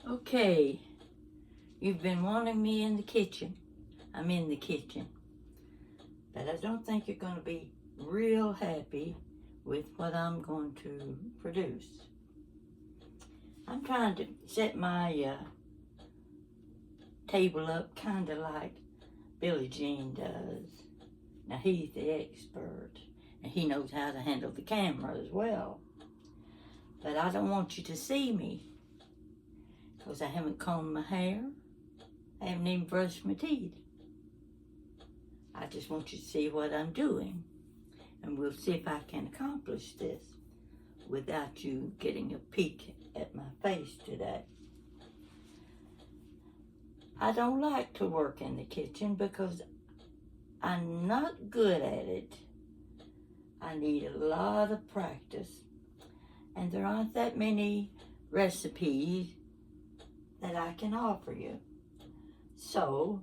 Okay, you've been wanting me in the kitchen. I'm in the kitchen. But I don't think you're going to be real happy with what I'm going to produce. I'm trying to set my table up kind of like Billie Jean does. Now he's the expert, and he knows how to handle the camera as well. But I don't want you to see me, because I haven't combed my hair. I haven't even brushed my teeth. I just want you to see what I'm doing, and we'll see if I can accomplish this without you getting a peek at my face today. I don't like to work in the kitchen because I'm not good at it. I need a lot of practice, and there aren't that many recipes that I can offer you. So,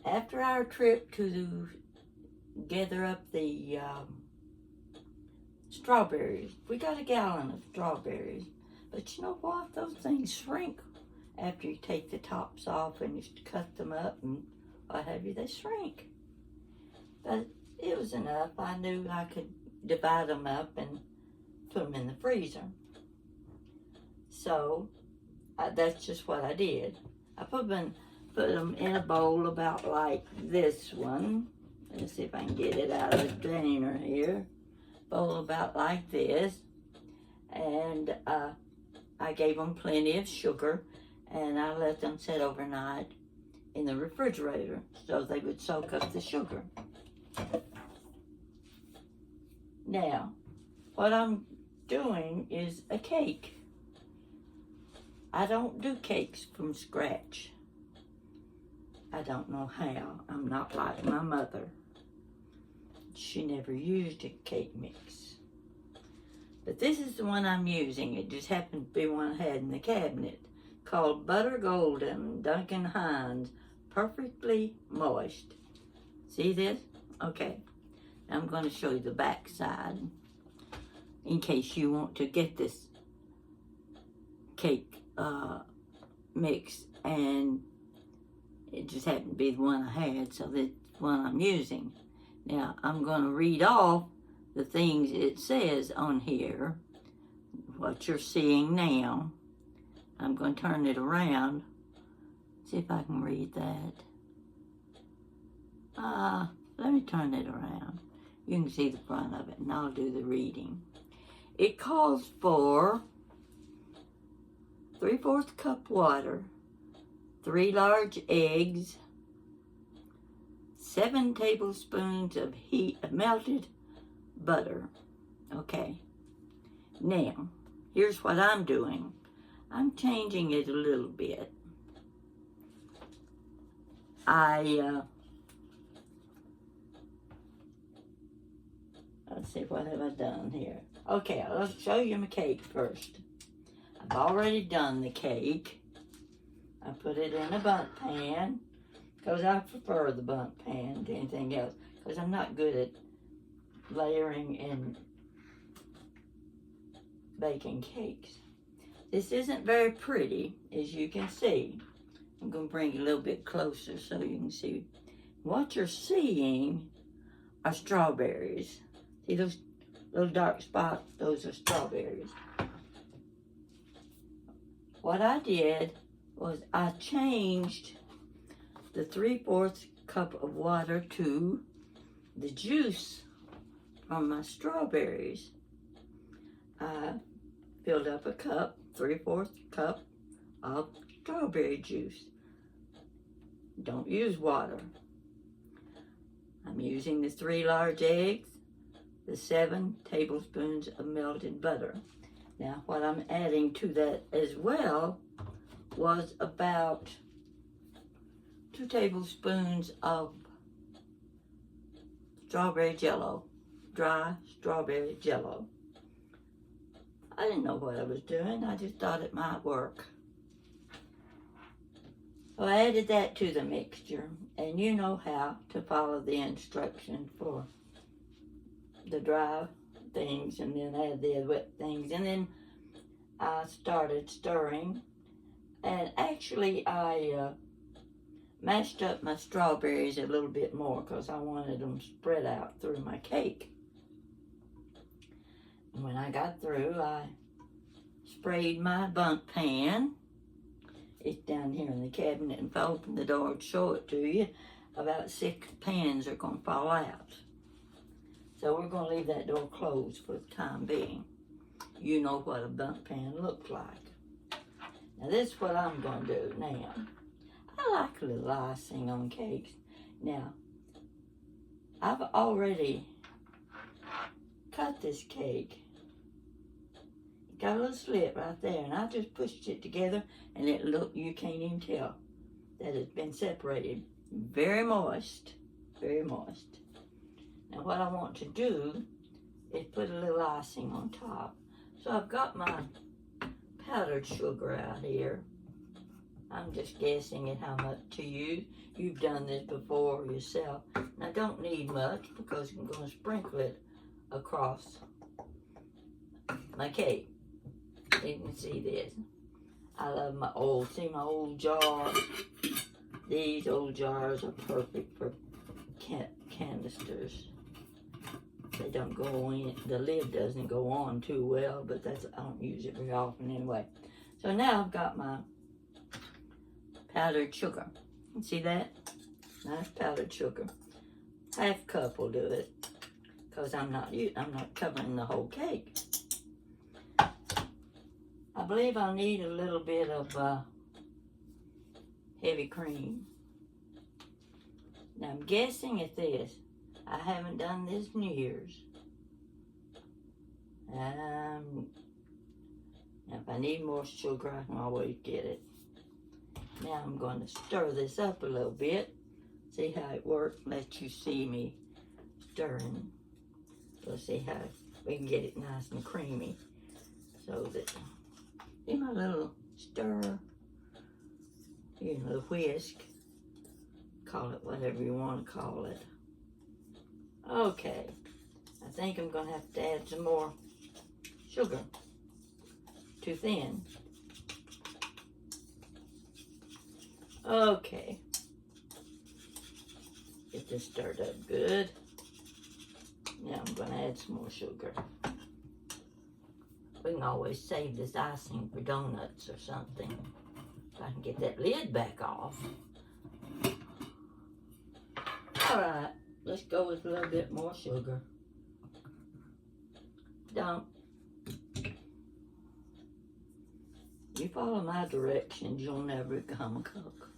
after our trip to gather up the strawberries, we got a gallon of strawberries, but you know what? Those things shrink after you take the tops off and you cut them up and what have you, they shrink. But it was enough. I knew I could divide them up and put them in the freezer. So that's just what I did. I put them in a bowl about like this one. Let's see if I can get it out of the drainer here. Bowl about like this. And I gave them plenty of sugar, and I let them sit overnight in the refrigerator so they would soak up the sugar. Now, what I'm doing is a cake. I don't do cakes from scratch. I don't know how. I'm not like my mother. She never used a cake mix. But this is the one I'm using. It just happened to be one I had in the cabinet, called Butter Golden Duncan Hines Perfectly Moist. See this? Okay. Now I'm going to show you the back side in case you want to get this cake mix, and it just happened to be the one I had, so that's the one I'm using. Now I'm going to read off the things it says on here, what you're seeing now. I'm going to turn it around, see if I can read that. Let me turn it around. You can see the front of it, and I'll do the reading. It calls for 3/4 cup water, 3 large eggs, 7 tablespoons of melted butter. Okay. Now, here's what I'm doing. I'm changing it a little bit. Let's see, what have I done here? Okay, I'll show you my cake first. I've already done the cake. I put it in a bundt pan because I prefer the bundt pan to anything else because I'm not good at layering and baking cakes. This isn't very pretty, as you can see. I'm going to bring it a little bit closer so you can see. What you're seeing are strawberries. See those little dark spots? Those are strawberries. What I did was I changed the 3/4 cup of water to the juice from my strawberries. I filled up a cup, 3/4 cup of strawberry juice. Don't use water. I'm using the 3 large eggs, the 7 tablespoons of melted butter. Now, what I'm adding to that as well was about 2 tablespoons of strawberry jello, dry strawberry jello. I didn't know what I was doing. I just thought it might work. So I added that to the mixture, and you know how to follow the instructions for the dry things and then add the wet things. And then I started stirring, and actually I mashed up my strawberries a little bit more because I wanted them spread out through my cake. And when I got through, I sprayed my bundt pan. It's down here in the cabinet, and if I open the door to show it to you, about 6 pans are going to fall out. So we're going to leave that door closed for the time being. You know what a bundt pan looks like. Now this is what I'm going to do now. I like a little icing on cakes. Now, I've already cut this cake. Got a little slit right there, and I just pushed it together, and you can't even tell that it's been separated. Very moist, very moist. Now what I want to do is put a little icing on top. So I've got my powdered sugar out here. I'm just guessing at how much to use. You've done this before yourself. I don't need much because I'm going to sprinkle it across my cake. You can see this. I love my old jars. These old jars are perfect for canisters. They don't go in, the lid doesn't go on too well, but I don't use it very often anyway. So now I've got my powdered sugar. You see that? Nice powdered sugar. Half cup will do it, because I'm not covering the whole cake. I believe I'll need a little bit of heavy cream. Now I'm guessing at this. I haven't done this in years. Now if I need more sugar, I can always get it. Now I'm going to stir this up a little bit. See how it works. Let you see me stirring. We'll see how we can get it nice and creamy. So that, in my little stir, you know, whisk, call it whatever you want to call it. Okay, I think I'm going to have to add some more sugar. Too thin. Okay, get this stirred up good. Now I'm going to add some more sugar. We can always save this icing for donuts or something. If I can get that lid back off. All right. Let's go with a little bit more sugar. You follow my directions, you'll never become a cook.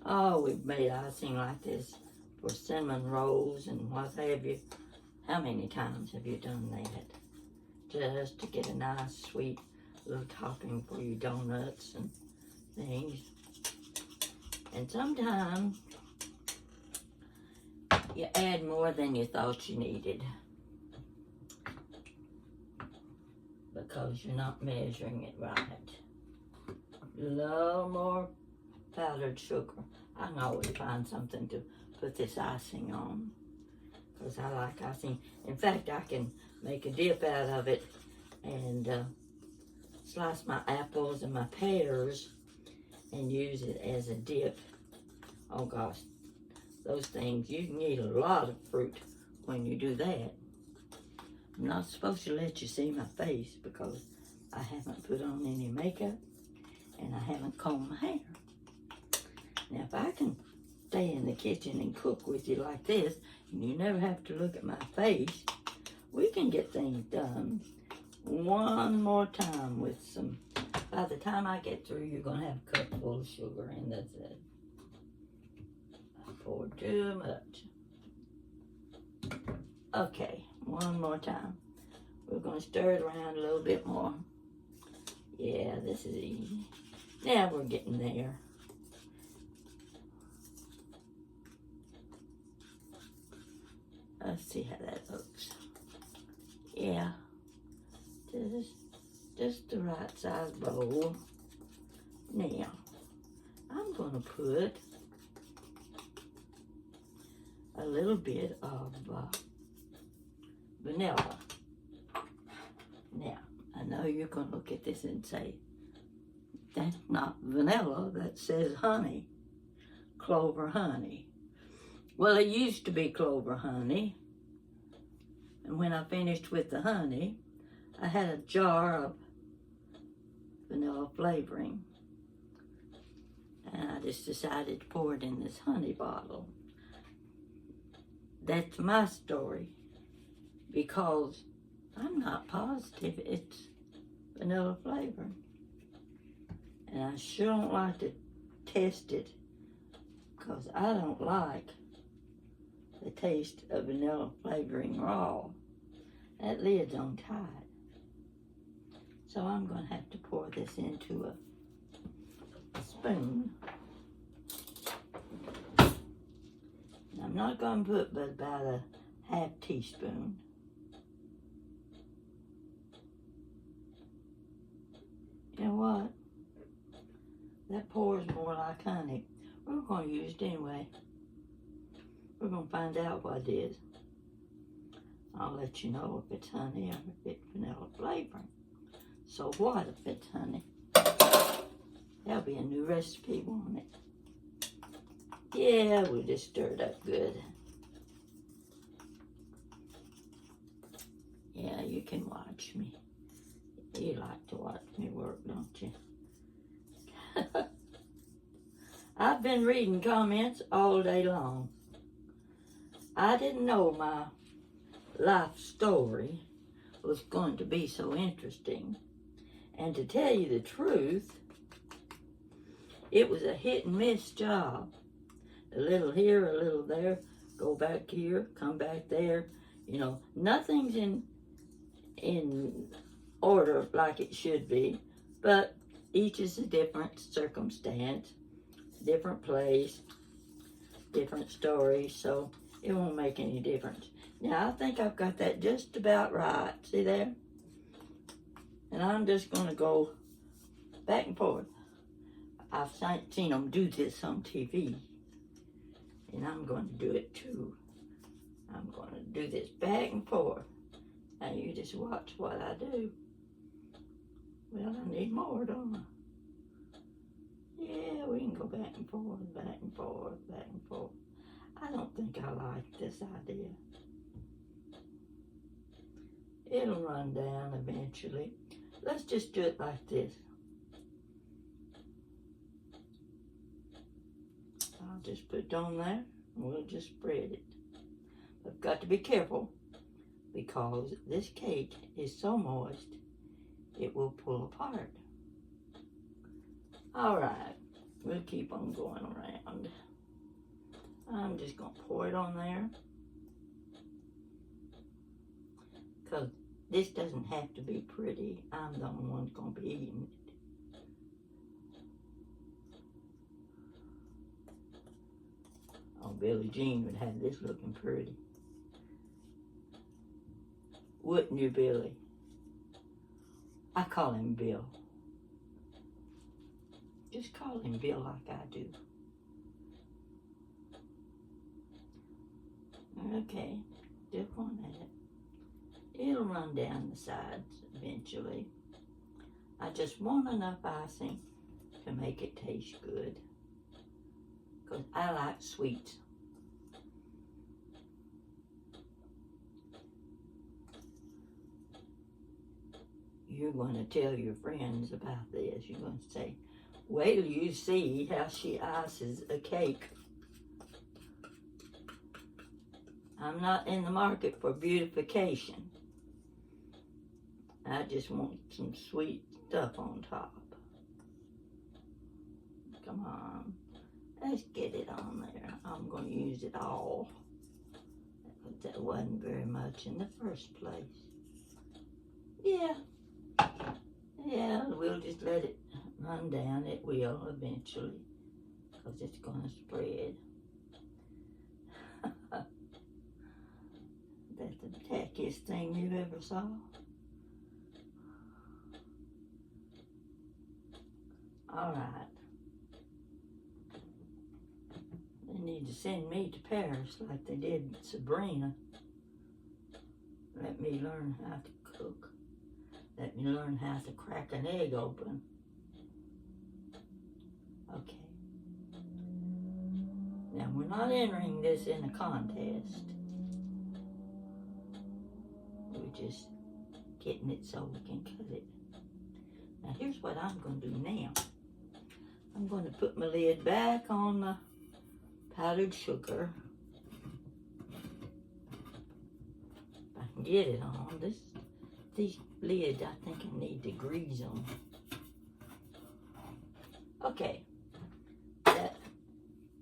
Oh, we've made icing like this for cinnamon rolls and what have you. How many times have you done that? Just to get a nice, sweet little topping for your donuts and things. And sometimes you add more than you thought you needed because you're not measuring it right. A little more powdered sugar. I can always find something to put this icing on because I like icing. In fact, I can make a dip out of it and slice my apples and my pears and use it as a dip. Oh gosh, those things, you need a lot of fruit when you do that. I'm not supposed to let you see my face because I haven't put on any makeup and I haven't combed my hair. Now if I can stay in the kitchen and cook with you like this and you never have to look at my face, we can get things done one more time with some. By the time I get through, you're going to have a cup full of sugar, and that's it. I poured too much. Okay, one more time. We're going to stir it around a little bit more. Yeah, this is easy. Now we're getting there. Let's see how that looks. Yeah, just the right size bowl. Now, I'm going to put a a little bit of vanilla. Now, I know you're going to look at this and say, that's not vanilla, that says honey, clover honey. Well, it used to be clover honey, and when I finished with the honey, I had a jar of vanilla flavoring, and I just decided to pour it in this honey bottle. That's my story, because I'm not positive it's vanilla flavoring. And I sure don't like to test it, because I don't like the taste of vanilla flavoring raw. That lid's on tight. So I'm going to have to pour this into a spoon. And I'm not going to put but about a half teaspoon. You know what? That pours more like honey. We're going to use it anyway. We're going to find out what it is. I'll let you know if it's honey or if it's vanilla flavoring. So what if it's honey? That'll be a new recipe, won't it? Yeah, we'll just stir it up good. Yeah, you can watch me. You like to watch me work, don't you? I've been reading comments all day long. I didn't know my life story was going to be so interesting. And to tell you the truth, it was a hit and miss job. A little here, a little there, go back here, come back there. You know, nothing's in order like it should be, but each is a different circumstance, different place, different story, so it won't make any difference. Now, I think I've got that just about right. See there? And I'm just going to go back and forth. I've seen them do this on TV, and I'm going to do it too. I'm going to do this back and forth. Now, you just watch what I do. Well, I need more, don't I? Yeah, we can go back and forth, back and forth, back and forth. I don't think I like this idea. It'll run down eventually. Let's just do it like this. I'll just put it on there, and we'll just spread it. I've got to be careful, because this cake is so moist, it will pull apart. All right, we'll keep on going around. I'm just going to pour it on there, because this doesn't have to be pretty. I'm the only one going to be eating it. Oh, Billie Jean would have this looking pretty. Wouldn't you, Billy? I call him Bill. Just call him Bill like I do. Okay, just on that. It'll run down the sides eventually. I just want enough icing to make it taste good, because I like sweets. You're going to tell your friends about this. You're going to say, wait till you see how she ices a cake. I'm not in the market for beautification. I just want some sweet stuff on top. Come on. Let's get it on there. I'm going to use it all. That wasn't very much in the first place. Yeah. Yeah, we'll just let it run down. It will eventually, because it's going to spread. That's the tackiest thing you've ever saw. All right. Then need to send me to Paris like they did Sabrina. Let me learn how to cook. Let me learn how to crack an egg open. Okay. Now, we're not entering this in a contest. We're just getting it so we can cut it. Now, here's what I'm going to do now. I'm going to put my lid back on my powdered sugar. If I can get it on. These lids, I think I need to grease them. Okay. That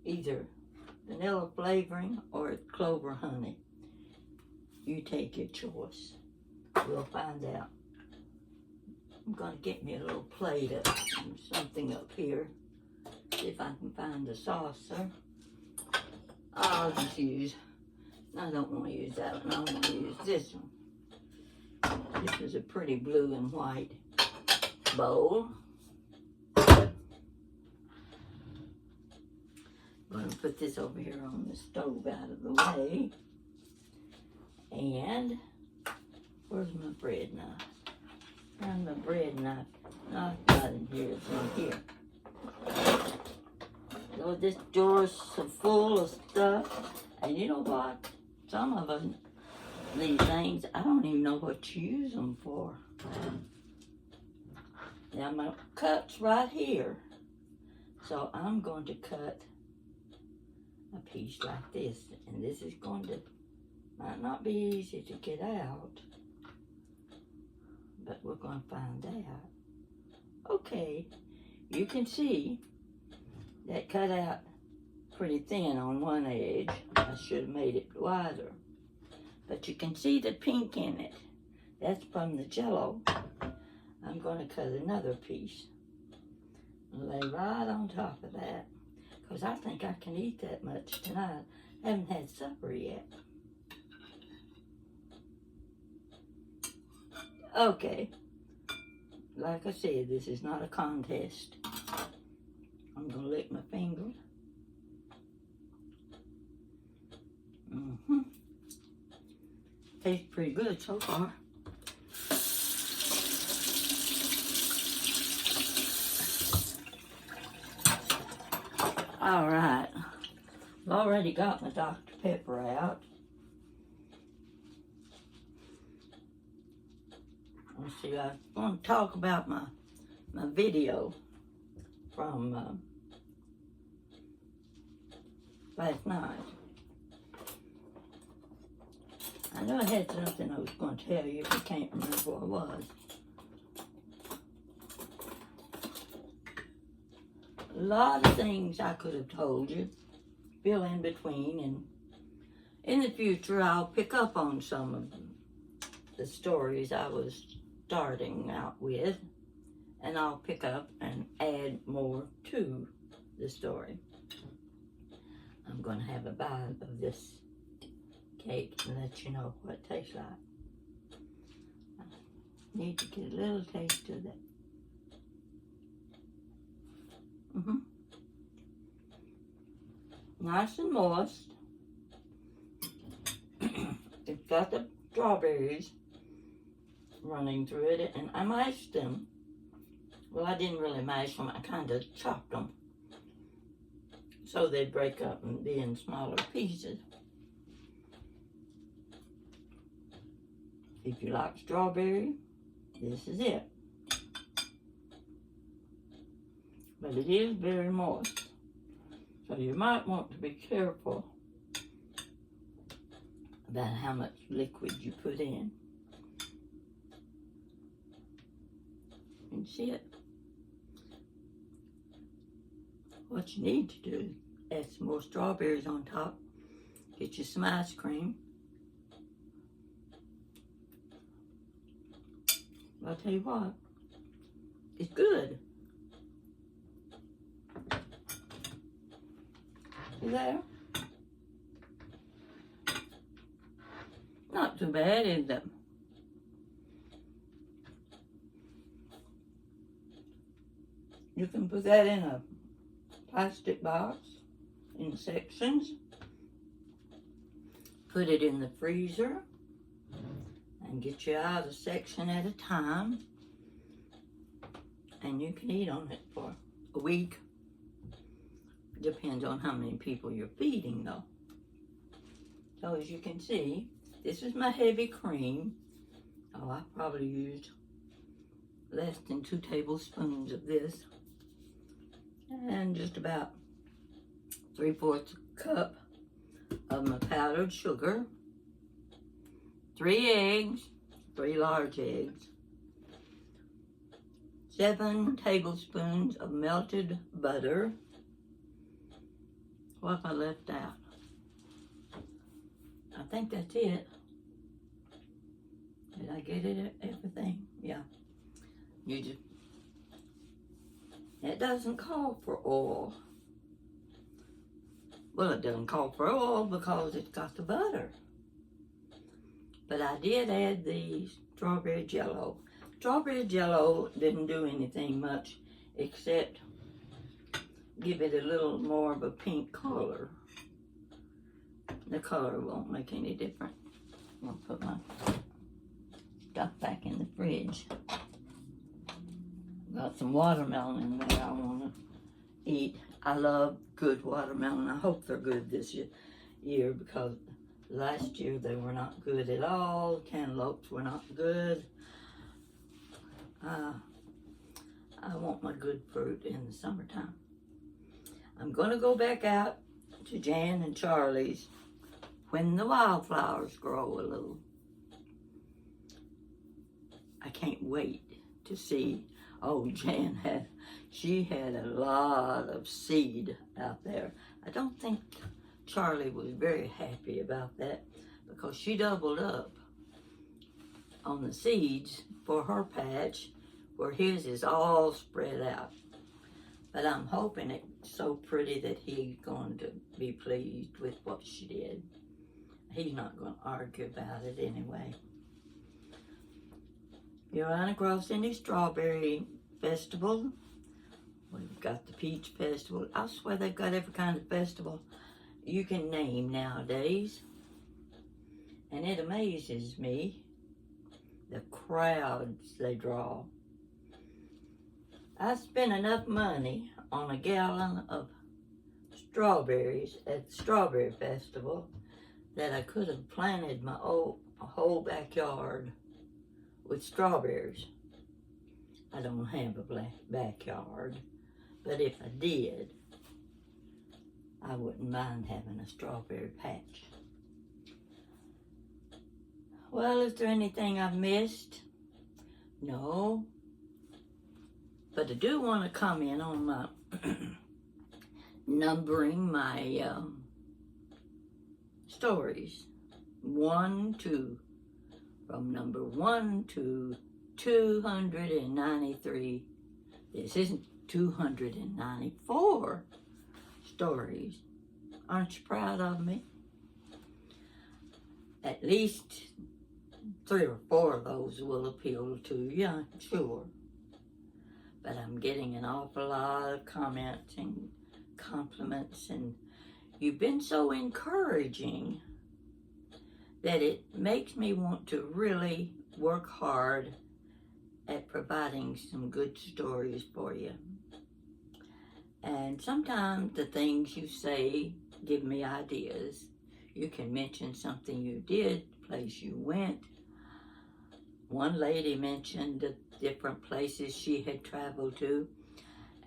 either vanilla flavoring or clover honey. You take your choice. We'll find out. I'm going to get me a little plate of something up here. See if I can find a saucer. I'll just use, I don't want to use that one. I want to use this one. This is a pretty blue and white bowl. I'm going to put this over here on the stove out of the way. And where's my bread knife? Found my bread knife. No, it's not in here. It's in here. So this drawer's so full of stuff. And you know what? Some of them, these things, I don't even know what to use them for. Now my cut's right here. So I'm going to cut a piece like this. And this is going to, might not be easy to get out. But we're going to find out. Okay, you can see that cut out pretty thin on one edge. I should have made it wider. But you can see the pink in it. That's from the Jell-O. I'm going to cut another piece and lay right on top of that, because I think I can eat that much tonight. I haven't had supper yet. Okay, like I said, this is not a contest. I'm going to lick my fingers. Tastes pretty good so far. All right, I've already got my Dr. Pepper out. Let's see, I want to talk about my video from last night. I know I had something I was going to tell you, but I can't remember what it was. A lot of things I could have told you, fill in between, and in the future I'll pick up on some of the stories I was starting out with, and I'll pick up and add more to the story. I'm going to have a bite of this cake and let you know what it tastes like. I need to get a little taste of that. Nice and moist. It's got the strawberries running through it, and I mashed them. Well, I didn't really mash them. I kind of chopped them so they'd break up and be in smaller pieces. If you like strawberry, this is it. But it is very moist, so you might want to be careful about how much liquid you put in. You can see it. What you need to do, add some more strawberries on top, get you some ice cream. I'll tell you what, it's good. You there? Not too bad, is it? You can put that in a plastic box in sections. Put it in the freezer and get you out a section at a time. And you can eat on it for a week. Depends on how many people you're feeding though. So as you can see, this is my heavy cream. Oh, I probably used less than 2 tablespoons of this. And just about 3/4 cup of my powdered sugar. 3 eggs, 3 large eggs. 7 tablespoons of melted butter. What have I left out? I think that's it. Did I get it? Everything? Yeah. You just, it doesn't call for oil. Well, it doesn't call for oil because it's got the butter. But I did add the strawberry jello. Strawberry jello didn't do anything much except give it a little more of a pink color. The color won't make any difference. I'm gonna put my stuff back in the fridge. Got some watermelon in there I wanna eat. I love good watermelon. I hope they're good this year because last year they were not good at all. Cantaloupes were not good. I want my good fruit in the summertime. I'm gonna go back out to Jan and Charlie's when the wildflowers grow a little. I can't wait to see. Oh, Jan had a lot of seed out there. I don't think Charlie was very happy about that because she doubled up on the seeds for her patch where his is all spread out. But I'm hoping it's so pretty that he's going to be pleased with what she did. He's not going to argue about it anyway. If you run across any strawberry festival, we've got the peach festival. I swear they've got every kind of festival you can name nowadays. And it amazes me, the crowds they draw. I spent enough money on a gallon of strawberries at the Strawberry Festival that I could have planted my whole backyard with strawberries. I don't have a backyard, but if I did, I wouldn't mind having a strawberry patch. Well, is there anything I've missed? No. But I do want to comment on my numbering my stories. 1 to, from number 1 to 293. This isn't 294 stories. Aren't you proud of me? At least 3 or 4 of those will appeal to you, I'm sure. But I'm getting an awful lot of comments and compliments, and you've been so encouraging that it makes me want to really work hard at providing some good stories for you. And sometimes the things you say give me ideas. You can mention something you did, place you went. One lady mentioned the different places she had traveled to,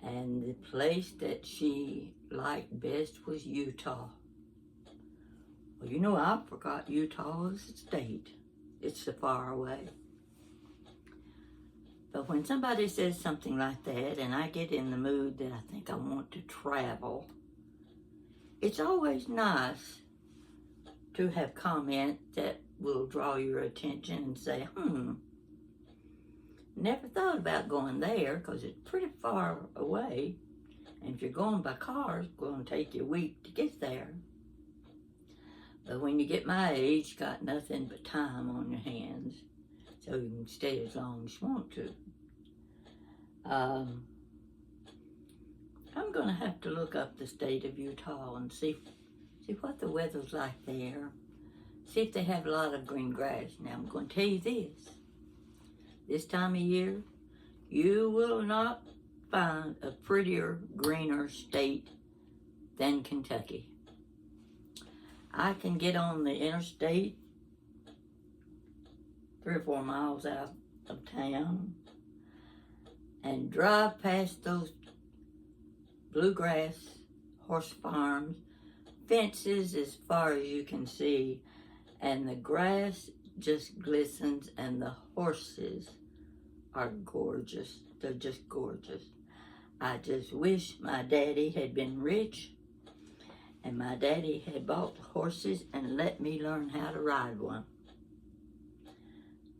and the place that she liked best was Utah. Well, you know, I forgot Utah as a state. It's so far away. But when somebody says something like that, and I get in the mood that I think I want to travel, it's always nice to have comment that will draw your attention and say, never thought about going there because it's pretty far away. And if you're going by car, it's going to take you a week to get there. But when you get my age, you got nothing but time on your hands. So you can stay as long as you want to. I'm going to have to look up the state of Utah and see what the weather's like there. See if they have a lot of green grass. Now, I'm going to tell you this time of year, you will not find a prettier, greener state than Kentucky. I can get on the interstate 3 or 4 miles out of town and drive past those bluegrass horse farms, fences as far as you can see, and the grass just glistens and the horses are gorgeous. They're just gorgeous. I just wish my daddy had been rich and my daddy had bought horses and let me learn how to ride one.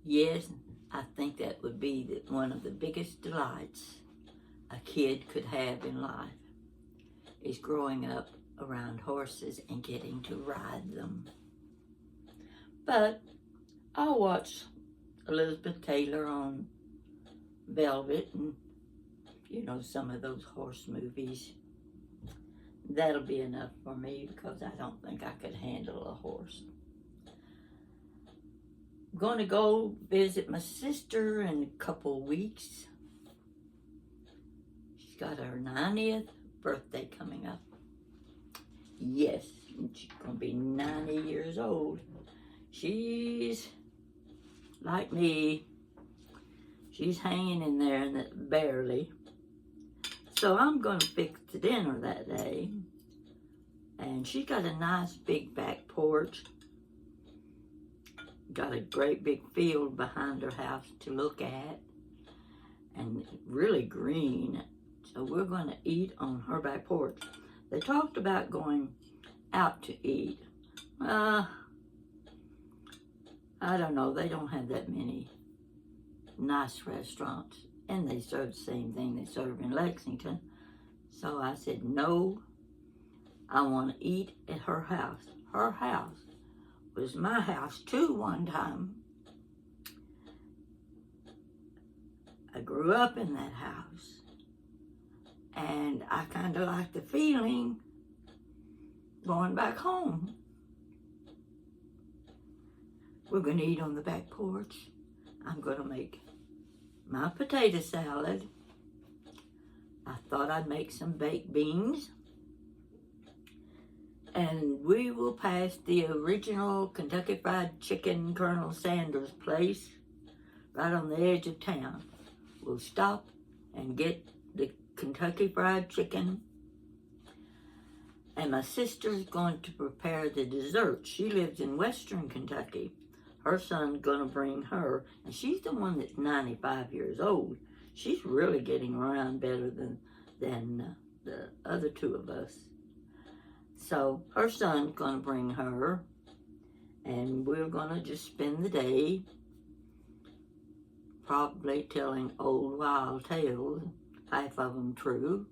Yes, I think that would be one of the biggest delights a kid could have in life, is growing up around horses and getting to ride them. But I'll watch Elizabeth Taylor on Velvet and, some of those horse movies. That'll be enough for me because I don't think I could handle a horse. I'm going to go visit my sister in a couple weeks. She's got her 90th birthday coming up. Yes, she's going to be 90 years old. She's like me. She's hanging in there and barely. So I'm going to fix the dinner that day. And she's got a nice big back porch. Got a great big field behind her house to look at. And really green. So we're going to eat on her back porch. They talked about going out to eat. I don't know. They don't have that many nice restaurants. And they serve the same thing they serve in Lexington. So I said, no, I want to eat at her house. Her house was my house too one time. I grew up in that house. And I kind of like the feeling going back home. We're going to eat on the back porch. I'm going to make my potato salad. I thought I'd make some baked beans. And we will pass the original Kentucky Fried Chicken Colonel Sanders place right on the edge of town. We'll stop and get the Kentucky Fried Chicken. And my sister's going to prepare the dessert. She lives in Western Kentucky. Her son's going to bring her, and she's the one that's 95 years old. She's really getting around better than the other two of us. So her son's going to bring her, and we're going to just spend the day probably telling old wild tales, half of them true,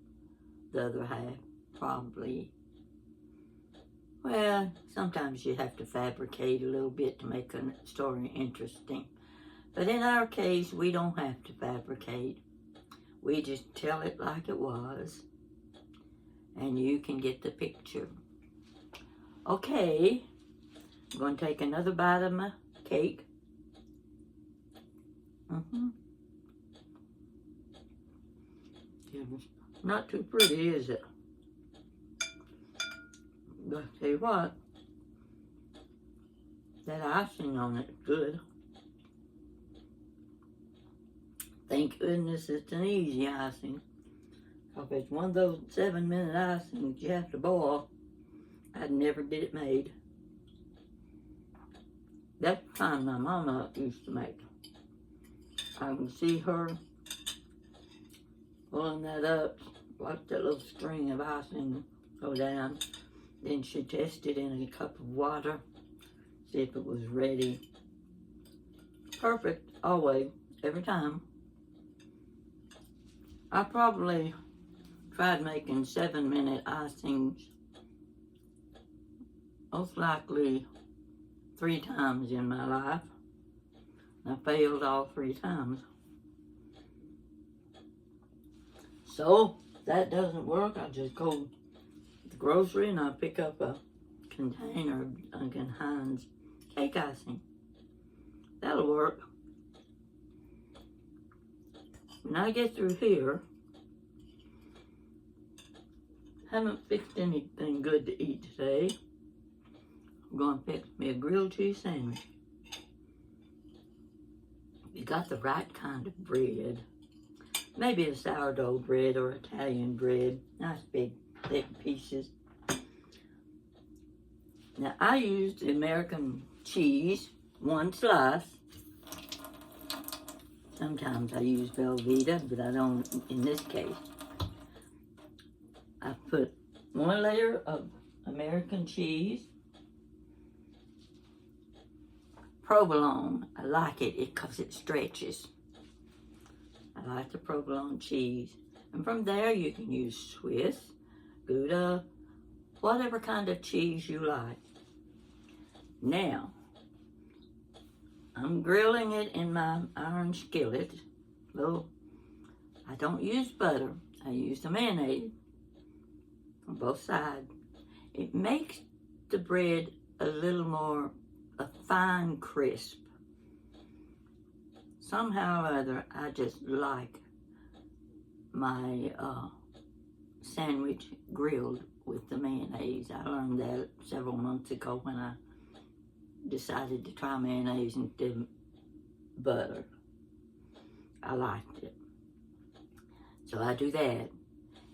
the other half probably. Well, sometimes you have to fabricate a little bit to make a story interesting. But in our case, we don't have to fabricate. We just tell it like it was. And you can get the picture. Okay, I'm going to take another bite of my cake. Not too pretty, is it? But I'll tell you what, that icing on it is good. Thank goodness it's an easy icing. If it's one of those 7-minute icings you have to boil, I'd never get it made. That's the kind my mama used to make. I can see her pulling that up, watch that little string of icing go down. Then she tested in a cup of water, see if it was ready. Perfect, always, every time. I probably tried making 7-minute icings, most likely 3 times in my life. I failed all 3 times. So, that doesn't work, I just go to the grocery and I pick up a container of Duncan Hines cake icing. That'll work. When I get through here, haven't fixed anything good to eat today. I'm going to pick me a grilled cheese sandwich. You got the right kind of bread. Maybe a sourdough bread or Italian bread. Nice big, thick pieces. Now, I used American cheese, 1 slice. Sometimes I use Velveeta, but I don't in this case. I put 1 layer of American cheese. Provolone, I like it because it stretches. I like the provolone cheese. And from there you can use Swiss, Gouda, whatever kind of cheese you like. Now, I'm grilling it in my iron skillet. Well, I don't use butter. I use the mayonnaise on both sides. It makes the bread a little more a fine crisp. Somehow or other, I just like my sandwich grilled with the mayonnaise. I learned that several months ago when I decided to try mayonnaise instead of butter. I liked it. So I do that.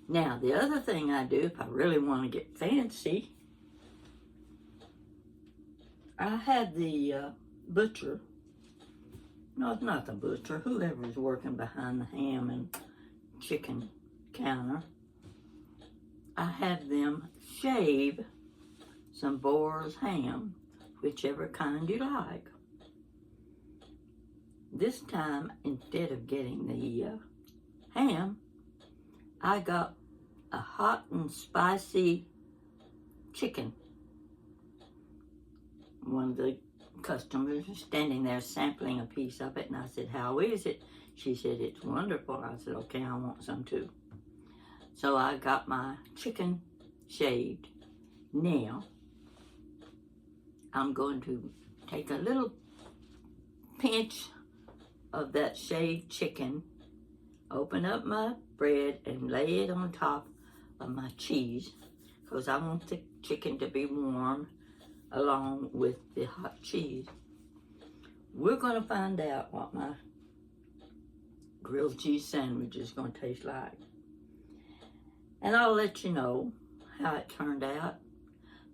Now, the other thing I do, if I really want to get fancy, I had the butcher, no, it's not the butcher, whoever's working behind the ham and chicken counter, I have them shave some boar's ham, whichever kind you like. This time, instead of getting the ham, I got a hot and spicy chicken. One of the customers was standing there sampling a piece of it, and I said, "How is it?" She said, "It's wonderful." I said, "Okay, I want some too." So I got my chicken shaved. Now, I'm going to take a little pinch of that shaved chicken, open up my bread, and lay it on top of my cheese, because I want the chicken to be warm along with the hot cheese. We're going to find out what my grilled cheese sandwich is going to taste like. And I'll let you know how it turned out,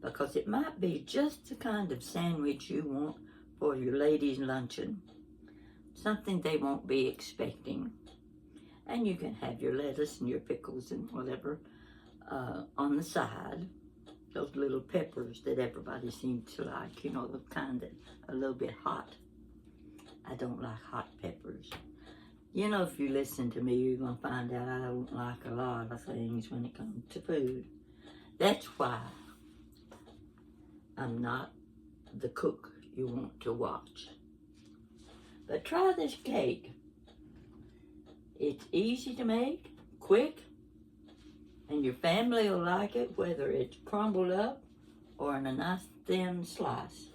because it might be just the kind of sandwich you want for your ladies' luncheon. Something they won't be expecting. And you can have your lettuce and your pickles and whatever on the side. Those little peppers that everybody seems to like, you know, the kind that are a little bit hot. I don't like hot peppers. You know, if you listen to me, you're going to find out I don't like a lot of things when it comes to food. That's why I'm not the cook you want to watch. But try this cake. It's easy to make, quick, and your family will like it, whether it's crumbled up or in a nice thin slice.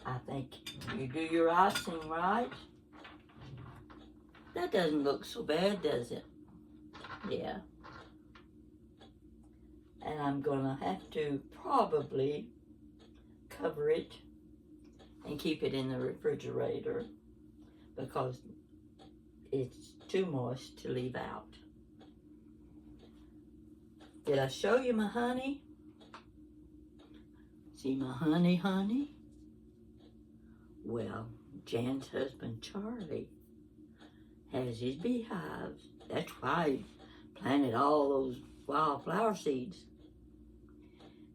I think you do your icing right. That doesn't look so bad, does it? Yeah. And I'm gonna have to probably cover it and keep it in the refrigerator because it's too moist to leave out. Did I show you my honey? See my honey? Well, Jan's husband, Charlie, has his beehives. That's why he planted all those wildflower seeds.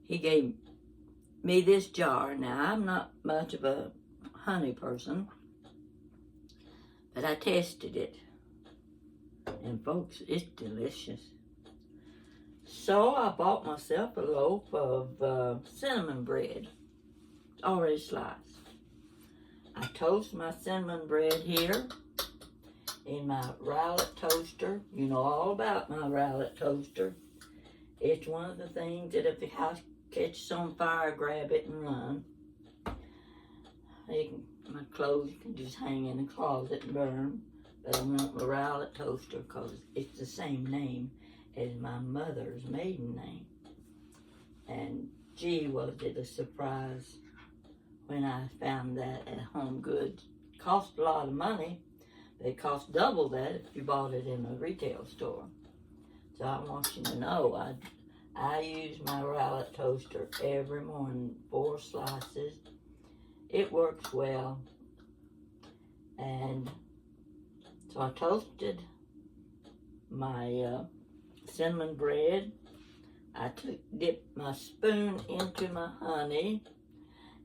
He gave me this jar. Now, I'm not much of a honey person, but I tested it. And folks, it's delicious. So I bought myself a loaf of cinnamon bread, already sliced. I toast my cinnamon bread here in my Rowlett toaster. You know all about my Rowlett toaster. It's one of the things that if the house catches on fire, grab it and run. My clothes can just hang in the closet and burn. But I want my Rowlett toaster because it's the same name as my mother's maiden name. And gee, was it a surprise when I found that at Home Goods. It cost a lot of money. It cost double that if you bought it in a retail store. So I want you to know, I use my Rowlett toaster every morning, 4 slices. It works well. And so I toasted my cinnamon bread. I dipped my spoon into my honey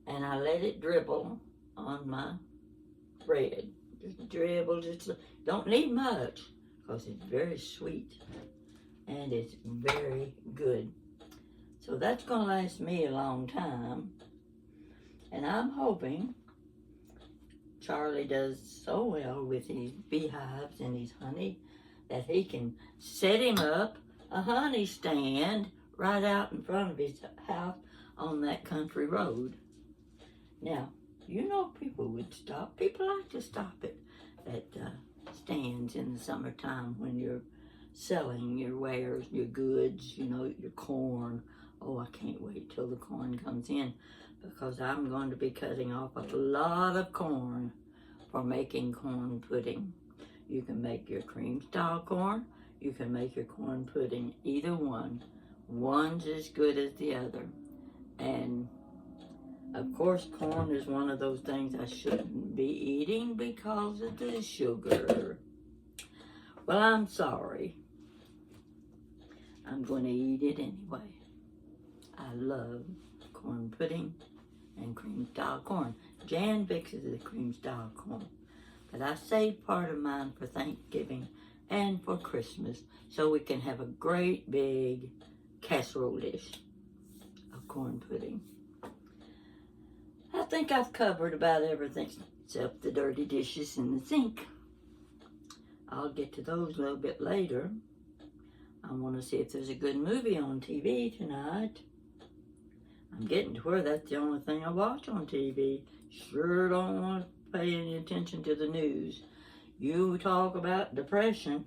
and I let it dribble on my bread. Just dribble, don't need much because it's very sweet and it's very good. So that's going to last me a long time. And I'm hoping Charlie does so well with his beehives and his honey that he can set him up a honey stand right out in front of his house on that country road. Now, you know people would stop. People like to stop at stands in the summertime when you're selling your wares, your goods, you know, your corn. Oh, I can't wait till the corn comes in because I'm going to be cutting off a lot of corn for making corn pudding. You can make your cream style corn. You can make your corn pudding, either one. One's as good as the other. And of course, corn is one of those things I shouldn't be eating because of the sugar. Well, I'm sorry. I'm going to eat it anyway. I love corn pudding and cream style corn. Jan fixes the cream style corn. But I saved part of mine for Thanksgiving and for Christmas so we can have a great big casserole dish of corn pudding. I think I've covered about everything except the dirty dishes in the sink. I'll get to those a little bit later. I want to see if there's a good movie on TV tonight. I'm getting to where that's the only thing I watch on TV. Sure don't want to pay any attention to the news. You talk about depression.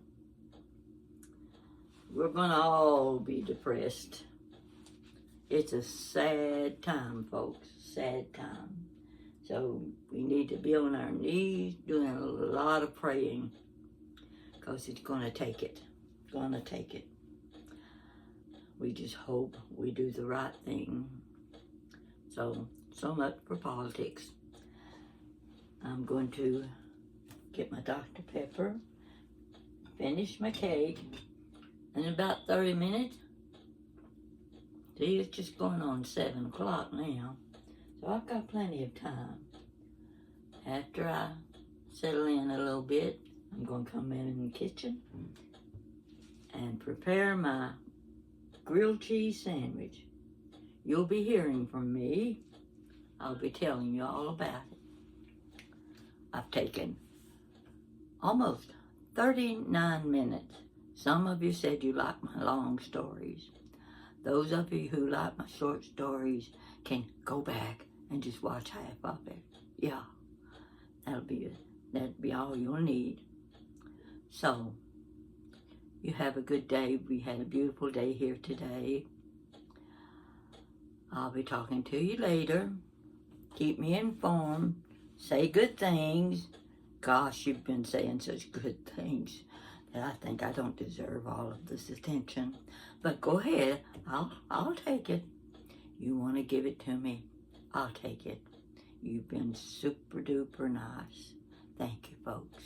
We're going to all be depressed. It's a sad time, folks. Sad time. So we need to be on our knees doing a lot of praying because it's going to take it. It's going to take it. We just hope we do the right thing. So much for politics. I'm going to get my Dr. Pepper, finish my cake in about 30 minutes. See, it's just going on 7 o'clock now. So I've got plenty of time. After I settle in a little bit, I'm going to come in the kitchen and prepare my grilled cheese sandwich. You'll be hearing from me. I'll be telling you all about it. I've taken almost 39 minutes. Some of you said you like my long stories. Those of you who like my short stories can go back and just watch half of it. Yeah, that'd be all you'll need. So, you have a good day. We had a beautiful day here today. I'll be talking to you later. Keep me informed. Say good things. Gosh, you've been saying such good things that I think I don't deserve all of this attention. But go ahead. I'll take it. You want to give it to me? I'll take it. You've been super duper nice. Thank you, folks.